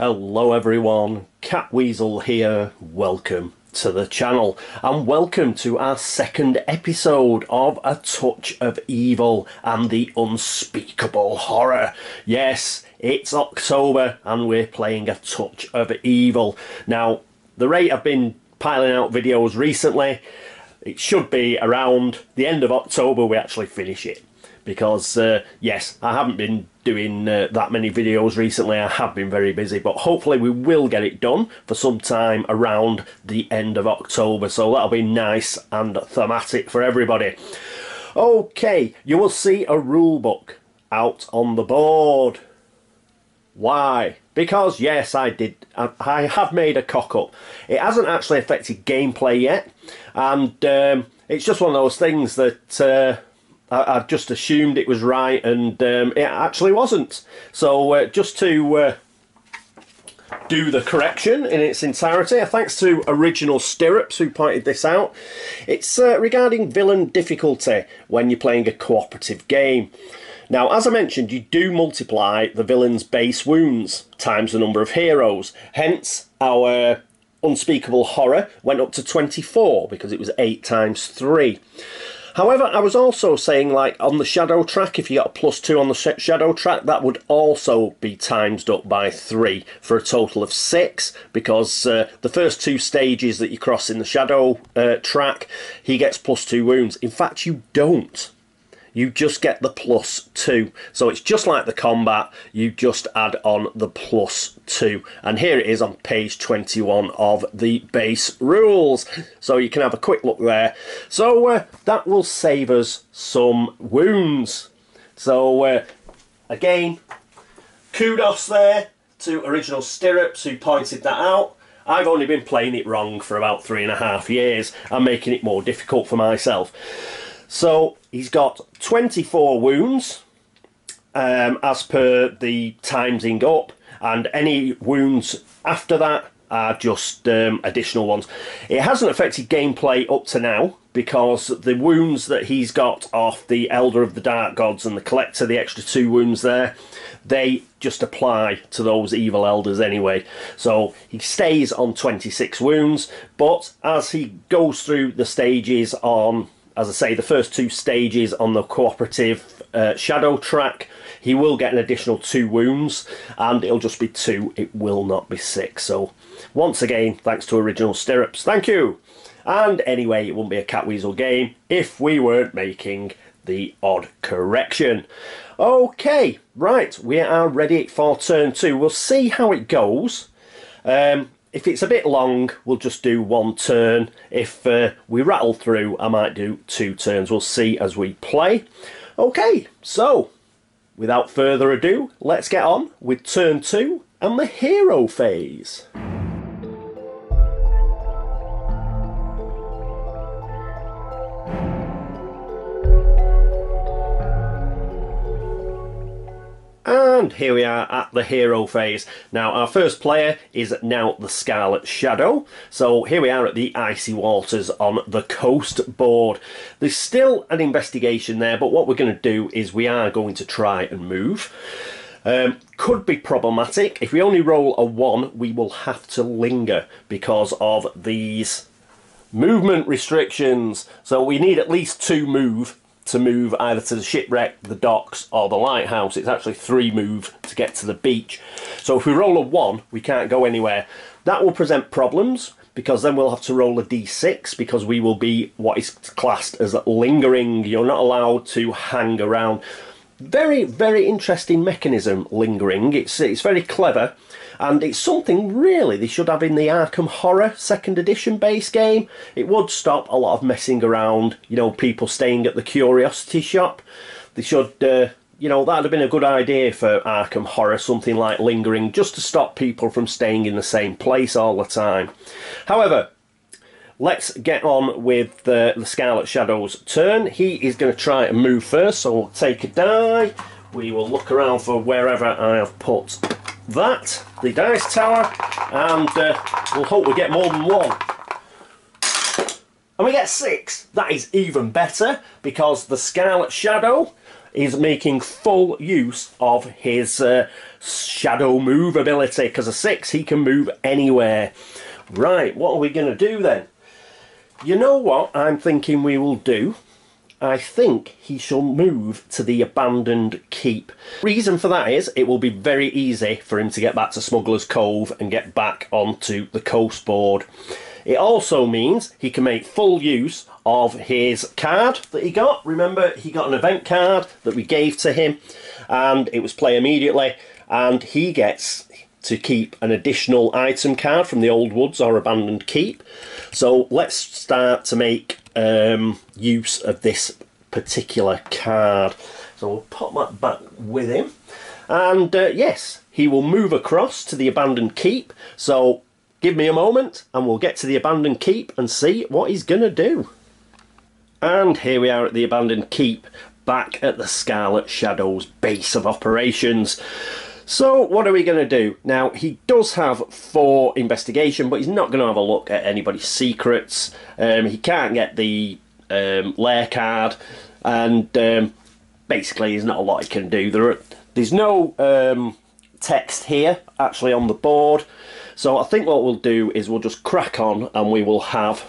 Hello everyone, Catweazle here, welcome to the channel and welcome to our second episode of A Touch of Evil and the Unspeakable Horror. Yes, it's October and we're playing A Touch of Evil. Now, the rate I've been piling out videos recently, it should be around the end of October we actually finish it. Because, yes, I haven't been doing that many videos recently. I have been very busy, but hopefully we will get it done for some time around the end of October. So that'll be nice and thematic for everybody. Okay, you will see a rule book out on the board. Why? Because, yes, I have made a cock-up. It hasn't actually affected gameplay yet, and it's just one of those things that... I just assumed it was right, and it actually wasn't. So just to do the correction in its entirety, thanks to Original Stirrups who pointed this out. It's regarding villain difficulty when you're playing a cooperative game. Now, as I mentioned, you do multiply the villain's base wounds times the number of heroes. Hence, our Unspeakable Horror went up to 24 because it was 8 times 3. However, I was also saying, like, on the shadow track, if you got a +2 on the shadow track, that would also be times up by 3 for a total of 6, because the first 2 stages that you cross in the shadow track, he gets +2 wounds. In fact, you don't. You just get the +2. So it's just like the combat, you just add on the +2. And here it is on page 21 of the base rules. So you can have a quick look there. So that will save us some wounds. So again, kudos there to Original Stirrups who pointed that out. I've only been playing it wrong for about 3.5 years. I'm making it more difficult for myself. So he's got 24 wounds as per the timesing up, and any wounds after that are just additional ones. It hasn't affected gameplay up to now because the wounds that he's got off the Elder of the Dark Gods and the Collector, the extra 2 wounds there, they just apply to those evil elders anyway. So he stays on 26 wounds, but as he goes through the stages on, as I say, the first 2 stages on the cooperative shadow track, he will get an additional 2 wounds, and it'll just be 2, it will not be 6. So once again, thanks to Original Stirrups, thank you. And anyway, it wouldn't be a Catweazle game if we weren't making the odd correction. Okay, right, we are ready for turn 2. We'll see how it goes. If it's a bit long, we'll just do 1 turn. If we rattle through, I might do 2 turns. We'll see as we play. Okay, so without further ado, let's get on with turn 2 and the hero phase. And here we are at the hero phase. Now, our first player is now the Scarlet Shadow. So here we are at the icy waters on the coast board. There's still an investigation there, but what we're going to do is we are going to try and move. Could be problematic. If we only roll a 1, we will have to linger because of these movement restrictions. So we need at least 2 move to move either to the shipwreck, the docks or the lighthouse. It's actually 3 move to get to the beach. So if we roll a 1, we can't go anywhere. That will present problems because then we'll have to roll a d6 because we will be what is classed as lingering. You're not allowed to hang around. Very, very interesting mechanism, lingering. It's very clever, and it's something really they should have in the Arkham Horror 2nd edition base game. It would stop a lot of messing around, you know, people staying at the curiosity shop. They should, you know, that would have been a good idea for Arkham Horror, something like lingering, just to stop people from staying in the same place all the time. However, let's get on with the Scarlet Shadow's turn. He is going to try and move first, so we'll take a die. We will look around for wherever I have put that, the dice tower, and we'll hope we get more than 1. And we get 6. That is even better, because the Scarlet Shadow is making full use of his shadow move ability, because a 6 he can move anywhere. Right, what are we going to do then? You know what I'm thinking we will do? I think he shall move to the abandoned keep. Reason for that is it will be very easy for him to get back to Smuggler's Cove and get back onto the coast board. It also means he can make full use of his card that he got. Remember, he got an event card that we gave to him, and it was play immediately, and he gets to keep an additional item card from the Old Woods or abandoned keep. So let's start to make use of this particular card. So we'll pop that back with him, and yes, he will move across to the abandoned keep. So give me a moment and we'll get to the abandoned keep and see what he's gonna do. And here we are at the abandoned keep, back at the Scarlet Shadow's base of operations. So what are we going to do? Now, he does have 4 investigation, but he's not going to have a look at anybody's secrets. He can't get the lair card, and basically there's not a lot he can do. There's no text here actually on the board. So I think what we'll do is we'll just crack on, and we will have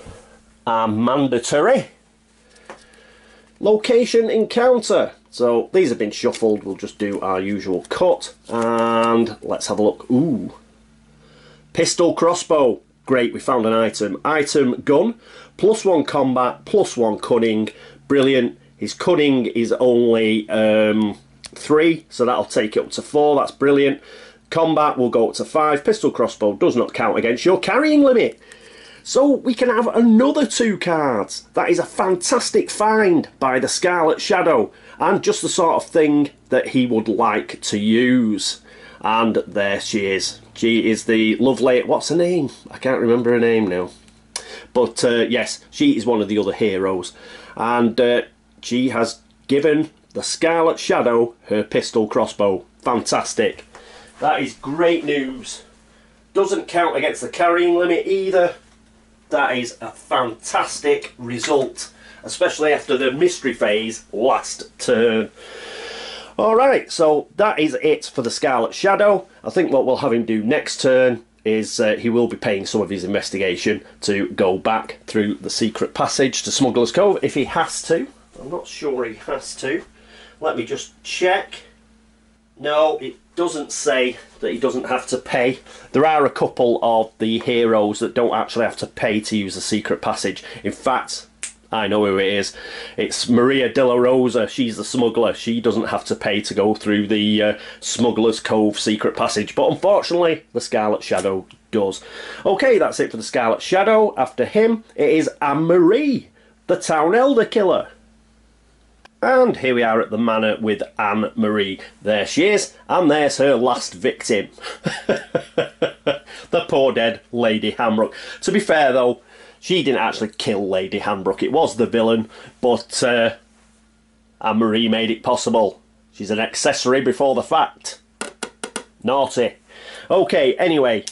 our mandatory location encounter. So these have been shuffled. We'll just do our usual cut, and let's have a look. Ooh, pistol crossbow. Great, we found an item. Item gun, +1 combat, +1 cunning. Brilliant. His cunning is only 3, so that'll take it up to 4. That's brilliant. Combat will go up to 5. Pistol crossbow does not count against your carrying limit. So we can have another 2 cards. That is a fantastic find by the Scarlet Shadow, and just the sort of thing that he would like to use. And there she is. She is the lovely, what's her name? I can't remember her name now. But yes, she is one of the other heroes. And she has given the Scarlet Shadow her pistol crossbow. Fantastic. That is great news. Doesn't count against the carrying limit either. That is a fantastic result, especially after the mystery phase last turn. Alright, so that is it for the Scarlet Shadow. I think what we'll have him do next turn is he will be paying some of his investigation to go back through the secret passage to Smuggler's Cove if he has to. I'm not sure he has to. Let me just check. No, it doesn't say that he doesn't have to pay. There are a couple of the heroes that don't actually have to pay to use the secret passage. In fact, I know who it is. It's Maria de la Rosa. She's the smuggler. She doesn't have to pay to go through the Smuggler's Cove secret passage. But unfortunately, the Scarlet Shadow does. Okay, that's it for the Scarlet Shadow. After him, it is Anne-Marie, the Town Elder Killer. And here we are at the manor with Anne-Marie. There she is, and there's her last victim. The poor dead Lady Handbrooke. To be fair though, she didn't actually kill Lady Handbrooke. It was the villain, but Anne-Marie made it possible. She's an accessory before the fact. Naughty. Okay, anyway,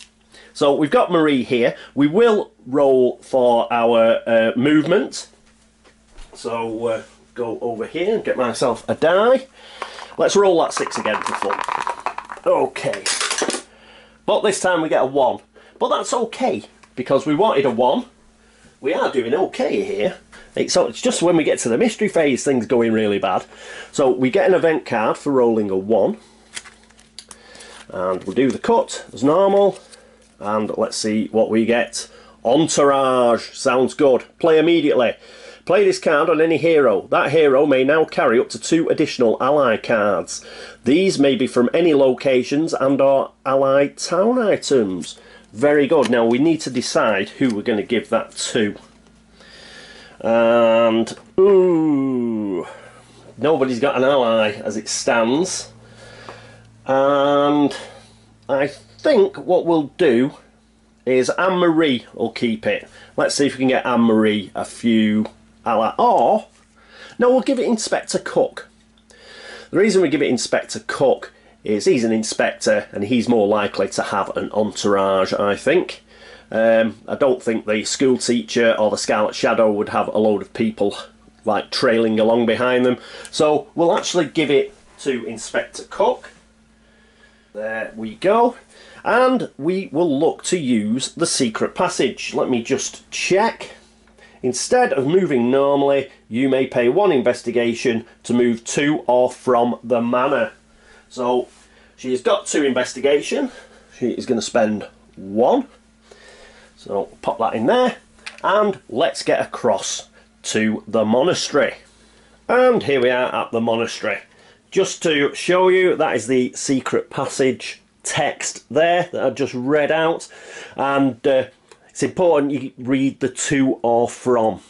so we've got Marie here. We will roll for our movement. So go over here and get myself a die. Let's roll that 6 again for fun. Okay. But this time we get a 1. But that's okay, because we wanted a 1. We are doing okay here. It's just when we get to the mystery phase, things going really bad. So we get an event card for rolling a 1. And we'll do the cut as normal. And let's see what we get. Entourage. Sounds good. Play immediately. Play this card on any hero. That hero may now carry up to 2 additional ally cards. These may be from any locations and or allied town items. Very good. Now we need to decide who we're going to give that to. And ooh, nobody's got an ally as it stands. And I think what we'll do is Anne-Marie will keep it. Let's see if we can get Anne-Marie a few ally. Or no, we'll give it Inspector Cook. The reason we give it Inspector Cook is he's an inspector and he's more likely to have an entourage, I think. I don't think the school teacher or the Scarlet Shadow would have a load of people like trailing along behind them. So we'll actually give it to Inspector Cook. There we go. And we will look to use the secret passage. Let me just check. Instead of moving normally, you may pay 1 investigation to move to or from the manor. So she's got 2 investigation. She is going to spend 1. So pop that in there. And let's get across to the monastery. And here we are at the monastery. Just to show you, that is the secret passage text there that I just read out. And it's important you read the to or from,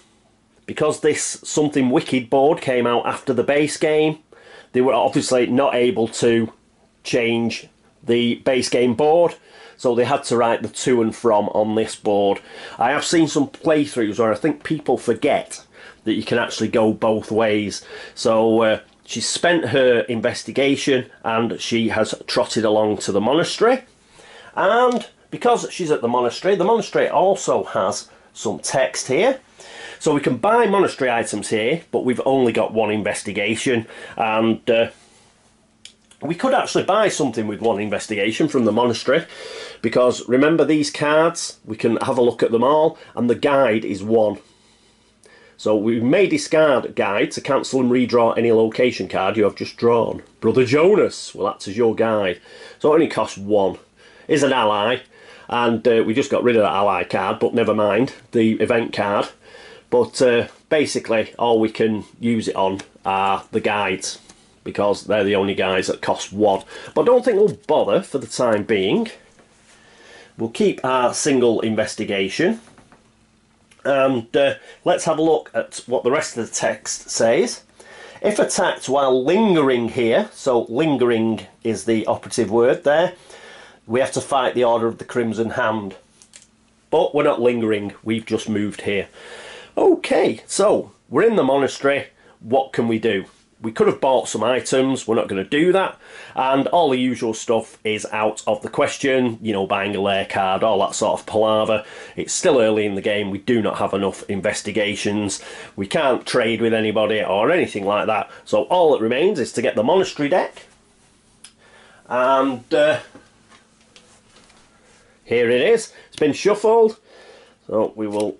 because this Something Wicked board came out after the base game. They were obviously not able to change the base game board, so they had to write the to and from on this board. I have seen some playthroughs where I think people forget that you can actually go both ways. So she spent her investigation and she has trotted along to the monastery. And because she's at the monastery also has some text here. So we can buy monastery items here, but we've only got 1 investigation. And we could actually buy something with 1 investigation from the monastery, because remember these cards, we can have a look at them all, and the guide is 1. So we may discard a guide to cancel and redraw any location card you have just drawn. Brother Jonas will act as your guide. So it only costs 1. Is an ally. And we just got rid of that ally card, but never mind, the event card. But basically, all we can use it on are the guides, because they're the only guides that cost 1. But I don't think we'll bother for the time being. We'll keep our single investigation. And let's have a look at what the rest of the text says. If attacked while lingering here, so lingering is the operative word there, we have to fight the Order of the Crimson Hand. But we're not lingering, we've just moved here. Okay, so we're in the monastery. What can we do? We could have bought some items, we're not going to do that. And all the usual stuff is out of the question, you know, buying a lair card, all that sort of palaver. It's still early in the game, we do not have enough investigations. We can't trade with anybody or anything like that. So all that remains is to get the monastery deck. And here it is. It's been shuffled. So we will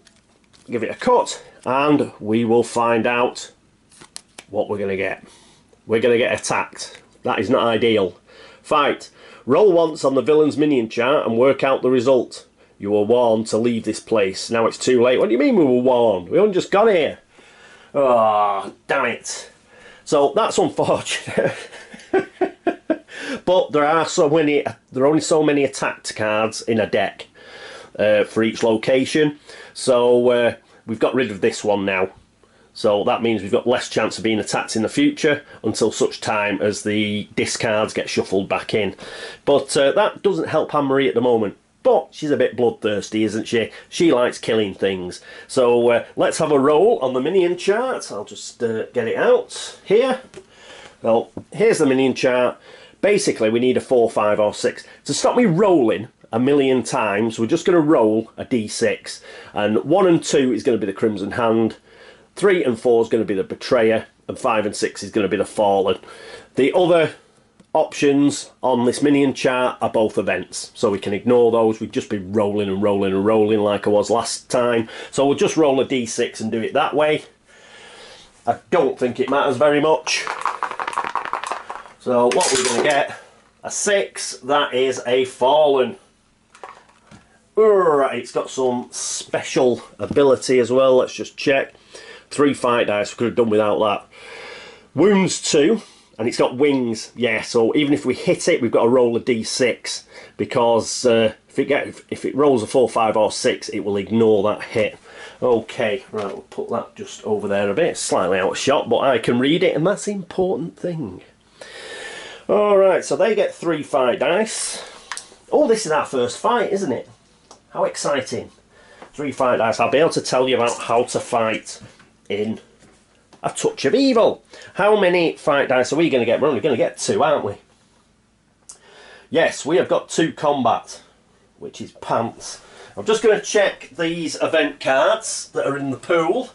give it a cut and we will find out what we're going to get. We're going to get attacked. That is not ideal. Fight. Roll once on the villain's minion chart and work out the result. You were warned to leave this place. Now it's too late. What do you mean we were warned? We only just got here. Oh, damn it. So that's unfortunate. But there are only so many attacked cards in a deck for each location. So we've got rid of this one now. So that means we've got less chance of being attacked in the future until such time as the discards get shuffled back in. But that doesn't help Anne-Marie at the moment. But she's a bit bloodthirsty, isn't she? She likes killing things. So let's have a roll on the minion chart. I'll just get it out here. Well, here's the minion chart. Basically, we need a 4, 5 or 6. To stop me rolling a million times, we're just going to roll a d6. And 1 and 2 is going to be the Crimson Hand. 3 and 4 is going to be the Betrayer. And 5 and 6 is going to be the Fallen. The other options on this minion chart are both events. So we can ignore those. We'd just be rolling and rolling and rolling like I was last time. So we'll just roll a d6 and do it that way. I don't think it matters very much. So what we're going to get, a 6, that is a Fallen. Alright, it's got some special ability as well, let's just check. 3 fight dice, we could have done without that. Wounds 2, and it's got wings, yeah, so even if we hit it, we've got to roll a d6, because if it rolls a 4, 5 or 6, it will ignore that hit. Okay, right, we'll put that just over there a bit, slightly out of shot, but I can read it, and that's the important thing. Alright, so they get 3 fight dice. Oh, this is our first fight, isn't it? How exciting. 3 fight dice. I'll be able to tell you about how to fight in A Touch of Evil. How many fight dice are we going to get? We're only going to get 2, aren't we? Yes, we have got 2 combat, which is pants. I'm just going to check these event cards that are in the pool.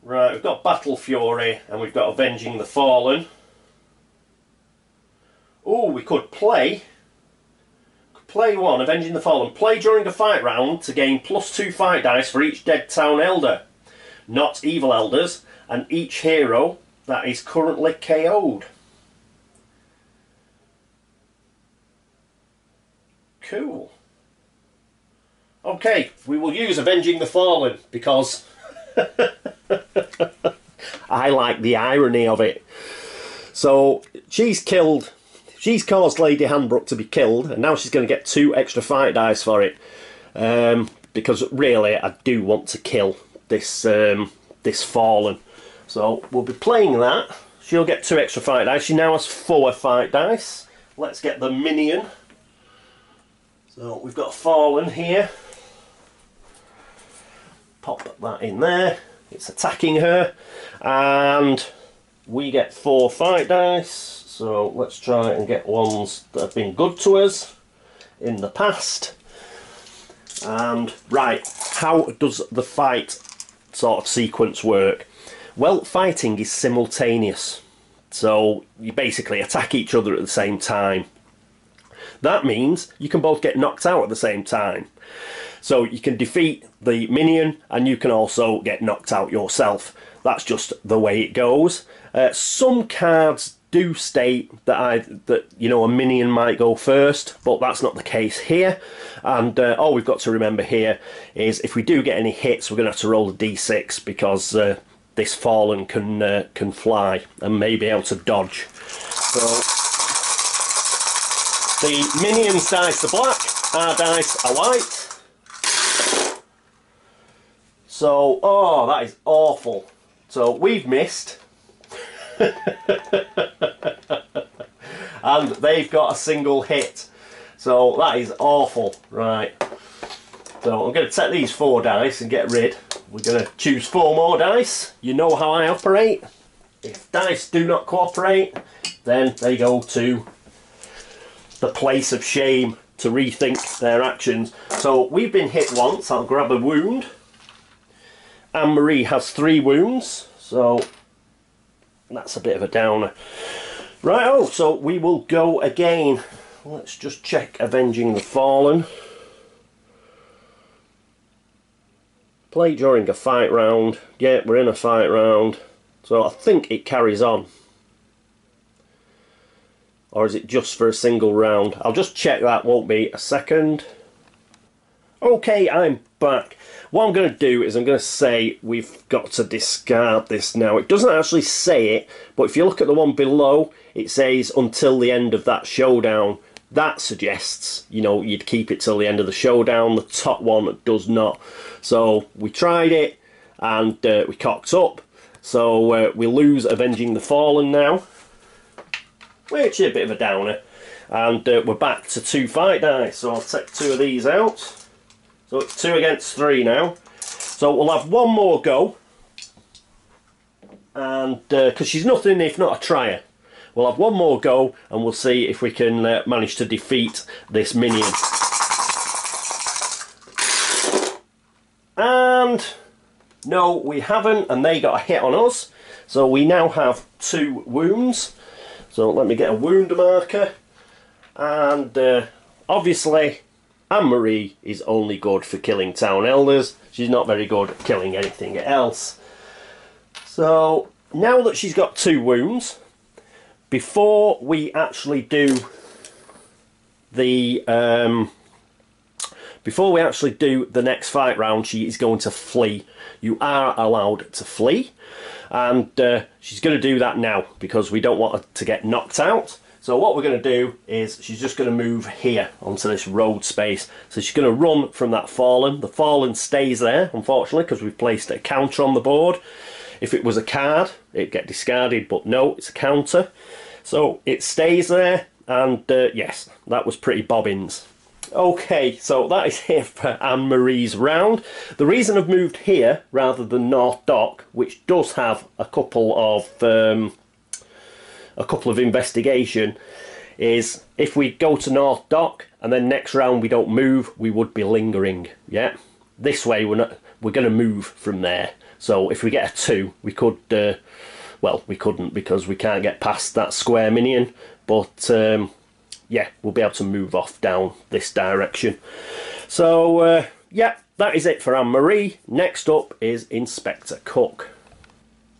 Right, we've got Battle Fury and we've got Avenging the Fallen. Oh, we could play one, Avenging the Fallen. Play during a fight round to gain +2 fight dice for each dead town elder, not evil elders, and each hero that is currently KO'd. Cool. Okay, we will use Avenging the Fallen because I like the irony of it. So she's caused Lady Handbrooke to be killed, and now she's going to get 2 extra fight dice for it. Because really, I do want to kill this this Fallen. So we'll be playing that. She'll get 2 extra fight dice. She now has 4 fight dice. Let's get the minion. So we've got Fallen here. Pop that in there. It's attacking her, and we get 4 fight dice. So let's try and get ones that have been good to us in the past. And right, how does the fight sort of sequence work? Well, fighting is simultaneous. So you basically attack each other at the same time. That means you can both get knocked out at the same time. So you can defeat the minion and you can also get knocked out yourself. That's just the way it goes. Some cards do state that a minion might go first, but that's not the case here. And all we've got to remember here is if we do get any hits, we're going to have to roll a d6 because this Fallen can fly and may be able to dodge. So the minion's dice are black, our dice are white. So, oh, that is awful. So we've missed. And they've got a single hit. So that is awful. Right. So I'm going to take these 4 dice and get rid. We're going to choose 4 more dice. You know how I operate. If dice do not cooperate, then they go to the place of shame to rethink their actions. So we've been hit once. I'll grab a wound. And Marie has 3 wounds, so that's a bit of a downer. Right, oh, so we will go again. Let's just check Avenging the Fallen. Play during a fight round. Yeah, we're in a fight round. So I think it carries on. Or is it just for a single round? I'll just check that, won't be a second. Okay, I'm back. What I'm going to do is I'm going to say we've got to discard this now. It doesn't actually say it, but if you look at the one below, it says until the end of that showdown. That suggests, you know, you'd keep it till the end of the showdown. The top one does not. So we tried it and we cocked up. So we lose Avenging the Fallen now, which is a bit of a downer. And we're back to 2 fight dice. So I'll take 2 of these out. So it's 2 against 3 now. So we'll have one more go. And because she's nothing if not a trier. We'll have one more go and we'll see if we can manage to defeat this minion. And no, we haven't, and they got a hit on us. So we now have 2 wounds. So let me get a wound marker. And obviously Anne-Marie is only good for killing town elders. She's not very good at killing anything else. So now that she's got 2 wounds, before we actually do the next fight round, she is going to flee. You are allowed to flee, and she's going to do that now because we don't want her to get knocked out. So what we're going to do is she's just going to move here onto this road space. So she's going to run from that Fallen. The Fallen stays there, unfortunately, because we've placed a counter on the board. If it was a card, it'd get discarded, but no, it's a counter. So it stays there, and yes, that was pretty bobbins. Okay, so that is here for Anne-Marie's round. The reason I've moved here rather than North Dock, which does have a couple of investigation, is if we go to North Dock and then next round we don't move, we would be lingering. Yeah, this way we're going to move from there. So if we get a 2, we could, well, we couldn't because we can't get past that square minion, but yeah, we'll be able to move off down this direction. So yeah, that is it for Anne-Marie. Next up is Inspector Cook.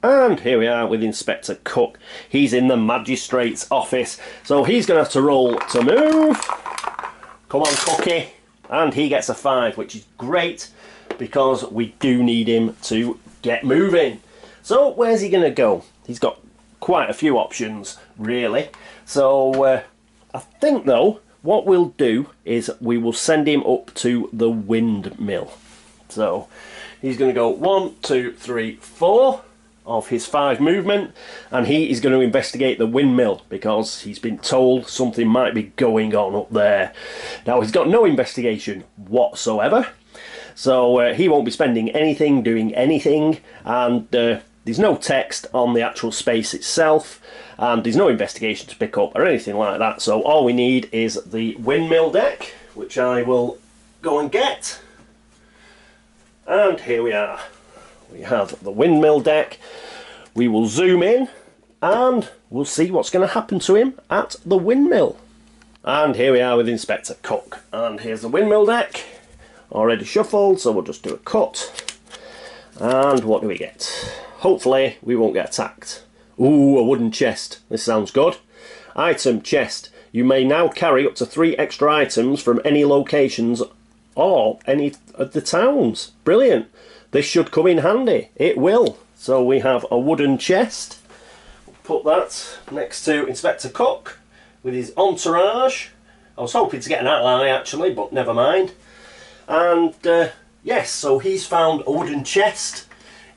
And here we are with Inspector Cook. He's in the Magistrate's office, so he's going to have to roll to move. Come on, Cookie. And he gets a 5, which is great, because we do need him to get moving. So where's he going to go? He's got quite a few options, really. So I think, though, what we'll do is we will send him up to the windmill. So he's going to go 1, 2, 3, 4 of his 5 movement, and he is going to investigate the windmill because he's been told something might be going on up there. Now, he's got no investigation whatsoever, so he won't be spending anything doing anything, and there's no text on the actual space itself, and there's no investigation to pick up or anything like that. So all we need is the windmill deck, which I will go and get. And here we are. We have the windmill deck. We will zoom in and we'll see what's going to happen to him at the windmill. And here we are with Inspector Cook. And here's the windmill deck. Already shuffled, so we'll just do a cut. And what do we get? Hopefully we won't get attacked. Ooh, a wooden chest. This sounds good. Item chest. You may now carry up to 3 extra items from any locations or any of the towns. Brilliant. This should come in handy. It will. So we have a wooden chest. We'll put that next to Inspector Cook with his entourage. I was hoping to get an ally actually, but never mind. And yes, so he's found a wooden chest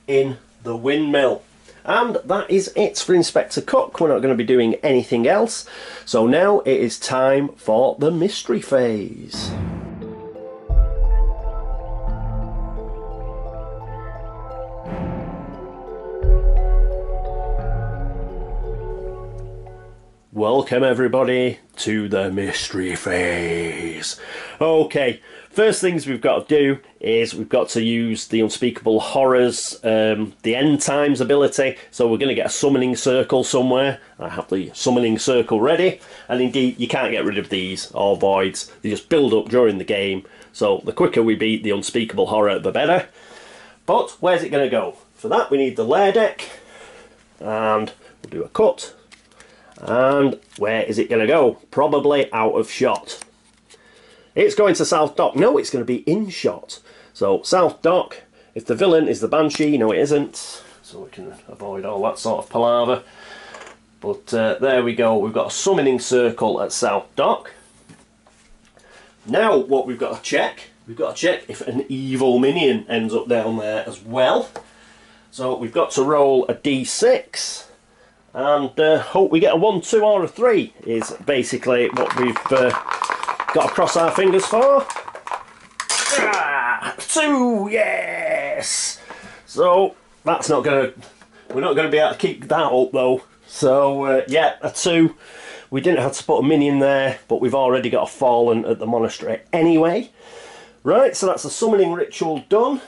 in the windmill. And that is it for Inspector Cook. We're not going to be doing anything else. So now it is time for the mystery phase. Welcome everybody to the mystery phase. Okay, first things we've got to do is we've got to use the Unspeakable Horror's the end times ability. So we're going to get a summoning circle somewhere. I have the summoning circle ready, and indeed you can't get rid of these or voids. They just build up during the game. So the quicker we beat the Unspeakable Horror, the better. But where's it going to go? For that we need the lair deck, and we'll do a cut. And where is it going to go? Probably out of shot. It's going to South Dock. No, it's going to be in shot. So South Dock, if the villain is the Banshee, no it isn't. So we can avoid all that sort of palaver. But there we go. We've got a summoning circle at South Dock. Now what we've got to check, if an evil minion ends up down there as well. So we've got to roll a d6. And hope we get a 1, 2 or a 3 is basically what we've got to cross our fingers for. 2, yes! So that's not going to, we're not going to be able to keep that up though. So yeah, a 2. We didn't have to put a minion there, but we've already got a fallen at the monastery anyway. Right, so that's the summoning ritual done.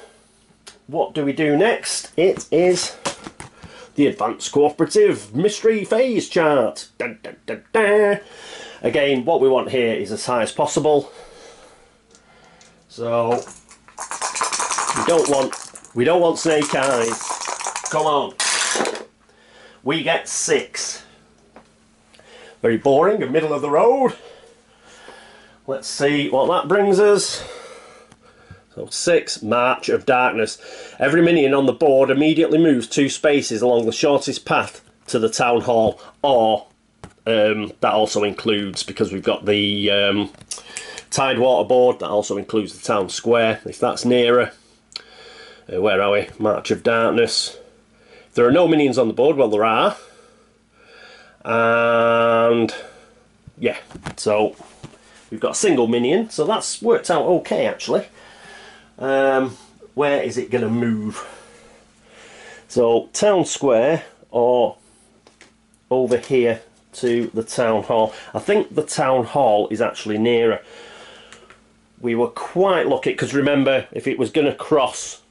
What do we do next? It is the Advanced Cooperative Mystery Phase chart. Dun, dun, dun, dun. Again, what we want here is as high as possible. So we don't want snake eyes. Come on. We get 6. Very boring and middle of the road. Let's see what that brings us. So 6, March of Darkness. Every minion on the board immediately moves 2 spaces along the shortest path to the town hall, or that also includes, because we've got the Tidewater board, that also includes the town square, if that's nearer. Where are we? March of Darkness. If there are no minions on the board, well there are. And yeah, so we've got a single minion, so that's worked out okay actually. Where is it going to move? So town square or over here to the town hall. I think the town hall is actually nearer. We were quite lucky because remember, if it was going to cross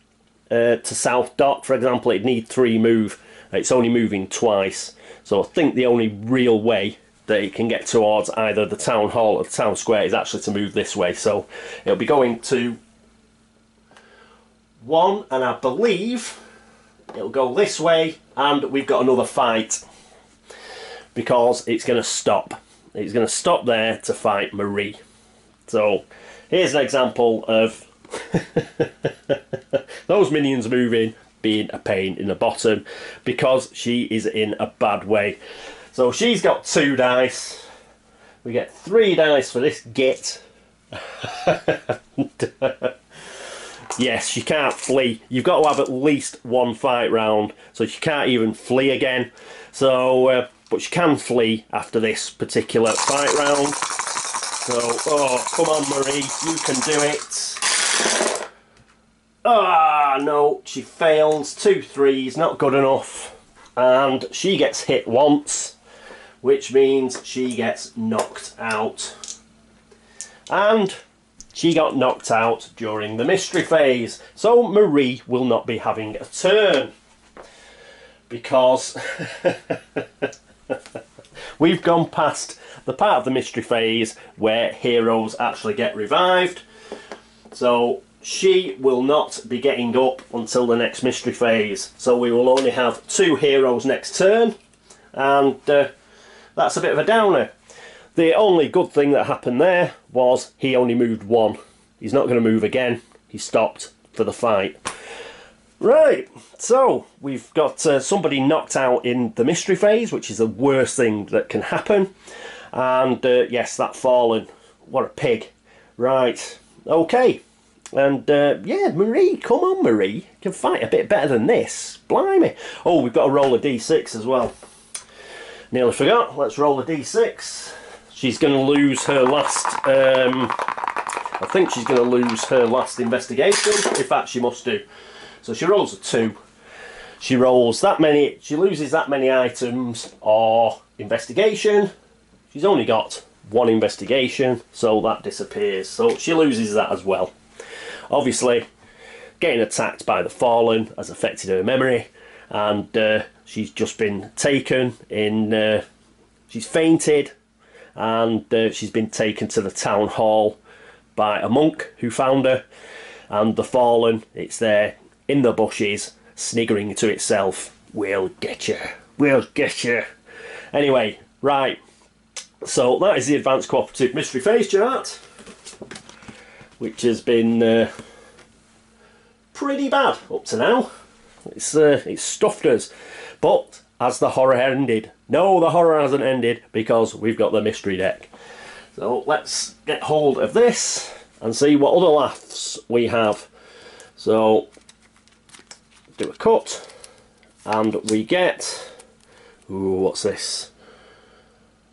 to South Dock, for example, it'd need 3 move. It's only moving twice. So I think the only real way that it can get towards either the town hall or the town square is actually to move this way. So it'll be going to 1, and I believe it'll go this way, and we've got another fight because it's going to stop. It's going to stop there to fight Marie. So here's an example of those minions moving being a pain in the bottom because she is in a bad way. So she's got 2 dice. We get 3 dice for this git. Yes, she can't flee. You've got to have at least 1 fight round, so she can't even flee again. So, but she can flee after this particular fight round. So, oh, come on, Marie, you can do it. Ah, no, she fails. 2 3s, not good enough. And she gets hit once, which means she gets knocked out. And she got knocked out during the mystery phase. So Marie will not be having a turn. Because we've gone past the part of the mystery phase where heroes actually get revived. So she will not be getting up until the next mystery phase. So we will only have 2 heroes next turn. And that's a bit of a downer. The only good thing that happened there was he only moved 1. He's not going to move again. He stopped for the fight. Right, so we've got somebody knocked out in the mystery phase, which is the worst thing that can happen. And yes, that fallen. What a pig. Right, okay. And yeah, Marie, come on, Marie. You can fight a bit better than this. Blimey. Oh, we've got to roll a d6 as well. Nearly forgot. Let's roll a d6. She's going to lose her last... I think she's going to lose her last investigation. In fact, she must do. So she rolls a 2. She rolls that many... She loses that many items or investigation. She's only got 1 investigation, so that disappears. So she loses that as well. Obviously, getting attacked by the Fallen has affected her memory. And she's just been taken in... she's fainted. And she's been taken to the town hall by a monk who found her. And the Fallen, it's there in the bushes, sniggering to itself, "We'll get you, we'll get you." Anyway, right. So that is the Advanced Cooperative Mystery Phase chart, which has been pretty bad up to now. It's stuffed us. But has the horror ended? No, the horror hasn't ended because we've got the mystery deck. So let's get hold of this and see what other laughs we have. So do a cut and we get... Ooh, what's this?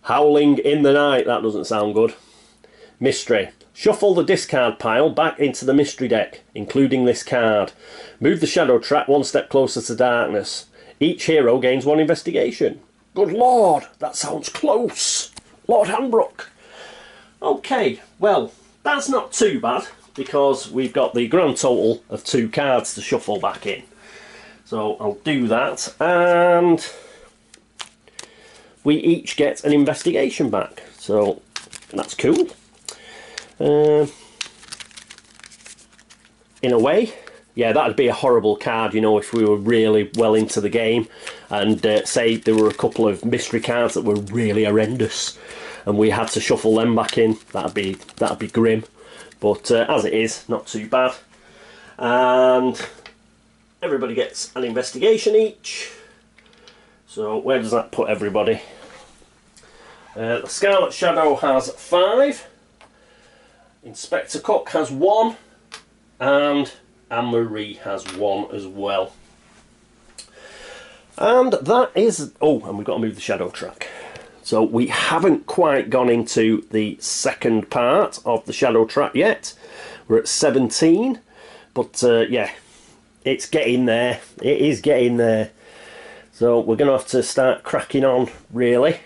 Howling in the Night. That doesn't sound good. Mystery. Shuffle the discard pile back into the mystery deck, including this card. Move the shadow track 1 step closer to darkness. Each hero gains 1 investigation. Good lord, that sounds close. Lord Handbrooke. Okay, well, that's not too bad because we've got the grand total of 2 cards to shuffle back in. So I'll do that, and we each get an investigation back. So that's cool. In a way, yeah, that'd be a horrible card, you know, if we were really well into the game and say there were a couple of mystery cards that were really horrendous and we had to shuffle them back in. That'd be grim. But as it is, not too bad. And everybody gets an investigation each. So where does that put everybody? The Scarlet Shadow has 5. Inspector Cook has 1. And Anne-Marie has 1 as well. And that is... Oh, and we've got to move the shadow track. So we haven't quite gone into the second part of the shadow track yet. We're at 17. But yeah, it's getting there. It is getting there. So we're going to have to start cracking on, really.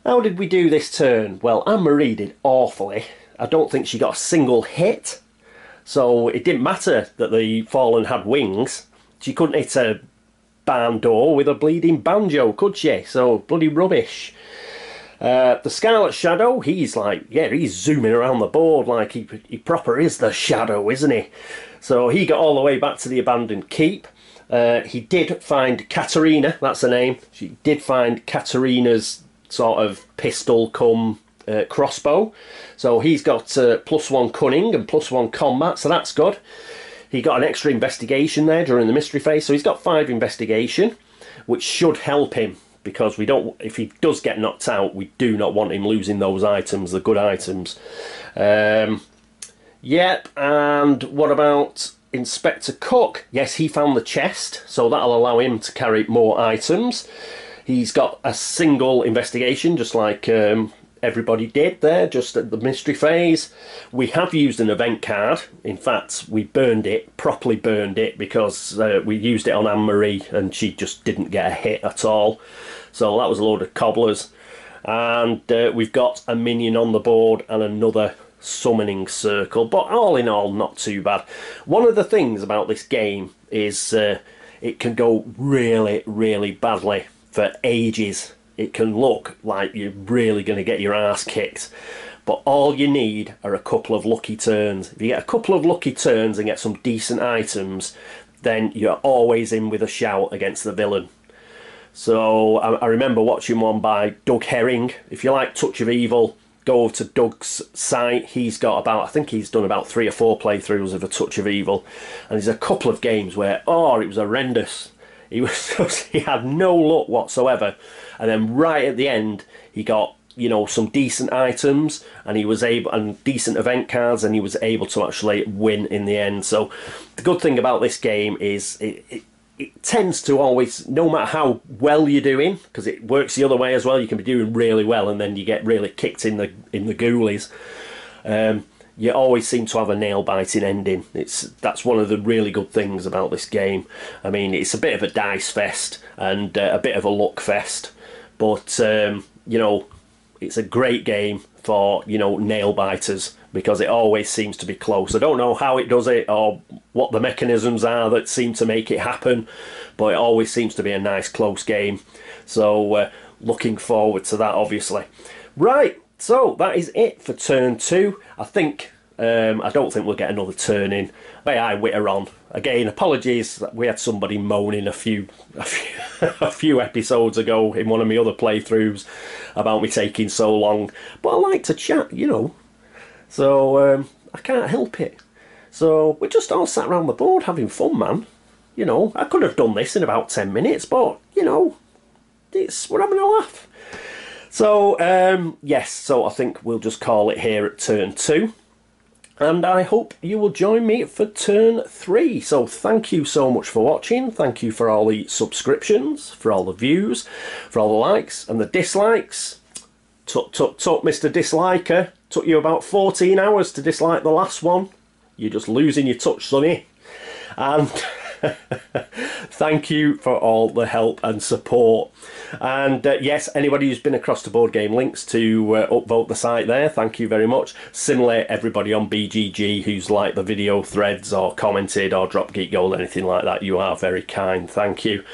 How did we do this turn? Well, Anne-Marie did awfully. I don't think she got a single hit. So it didn't matter that the fallen had wings. She couldn't hit a barn door with a bleeding banjo, could she? So bloody rubbish. The Scarlet Shadow, he's like, yeah, he's zooming around the board like he proper is the Shadow, isn't he? So he got all the way back to the abandoned keep. He did find Katerina, that's her name. She did find Katerina's sort of pistol cum crossbow. So he's got +1 cunning and +1 combat, so that's good. He got an extra investigation there during the mystery phase, so he's got 5 investigation, which should help him, because we don't, if he does get knocked out, we do not want him losing those items, the good items. Yep, and what about Inspector Cook? Yes, he found the chest, so that'll allow him to carry more items. He's got a single investigation, just like everybody did there, just at the mystery phase. We have used an event card. In fact, we burned it, properly burned it, because we used it on Anne-Marie and she just didn't get a hit at all. So that was a load of cobblers. And we've got a minion on the board and another summoning circle, but all in all, not too bad. One of the things about this game is it can go really, really badly for ages. It can look like you're really going to get your ass kicked, but all you need are a couple of lucky turns. If you get a couple of lucky turns and get some decent items, then you're always in with a shout against the villain. So I remember watching one by Doug Herring. If you like Touch of Evil, go over to Doug's site. He's got about, I think he's done about 3 or 4 playthroughs of A Touch of Evil, and there's a couple of games where, oh, it was horrendous. He had no luck whatsoever, and then right at the end he got, you know, some decent items, and he was able, and decent event cards, and he was able to actually win in the end. So the good thing about this game is it tends to always, no matter how well you're doing, because it works the other way as well, you can be doing really well and then you get really kicked in the ghoulies. You always seem to have a nail-biting ending. That's one of the really good things about this game. I mean, it's a bit of a dice fest and a bit of a luck fest, but you know, it's a great game for, you know, nail-biters, because it always seems to be close. I don't know how it does it or what the mechanisms are that seem to make it happen, but it always seems to be a nice close game. So looking forward to that, obviously. Right, so that is it for turn 2. I think I don't think we'll get another turn in. May I witter on again? Apologies, we had somebody moaning a few episodes ago in one of my other playthroughs about me taking so long, but I like to chat, you know. So I can't help it. So we're just all sat around the board having fun, man. You know, I could have done this in about 10 minutes, but you know, we're having a laugh. So yes, so I think we'll just call it here at turn 2. And I hope you will join me for turn 3. So thank you so much for watching. Thank you for all the subscriptions, for all the views, for all the likes and the dislikes. Tut, Mr. Disliker. Took you about 14 hours to dislike the last one. You're just losing your touch, sonny. And thank you for all the help and support. And yes, anybody who's been across to Board Game Links to upvote the site there, thank you very much. Similarly, everybody on BGG who's liked the video threads or commented or dropped Geek Gold, anything like that, you are very kind. Thank you.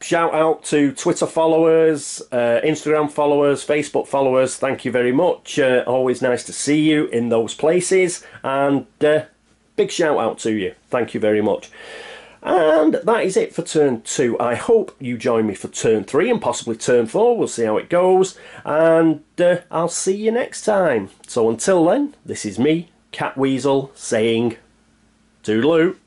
Shout out to Twitter followers, Instagram followers, Facebook followers. Thank you very much. Always nice to see you in those places. And big shout out to you. Thank you very much. And that is it for turn 2. I hope you join me for turn 3 and possibly turn 4. We'll see how it goes. And I'll see you next time. So until then, this is me, Catweazle, saying toodaloo.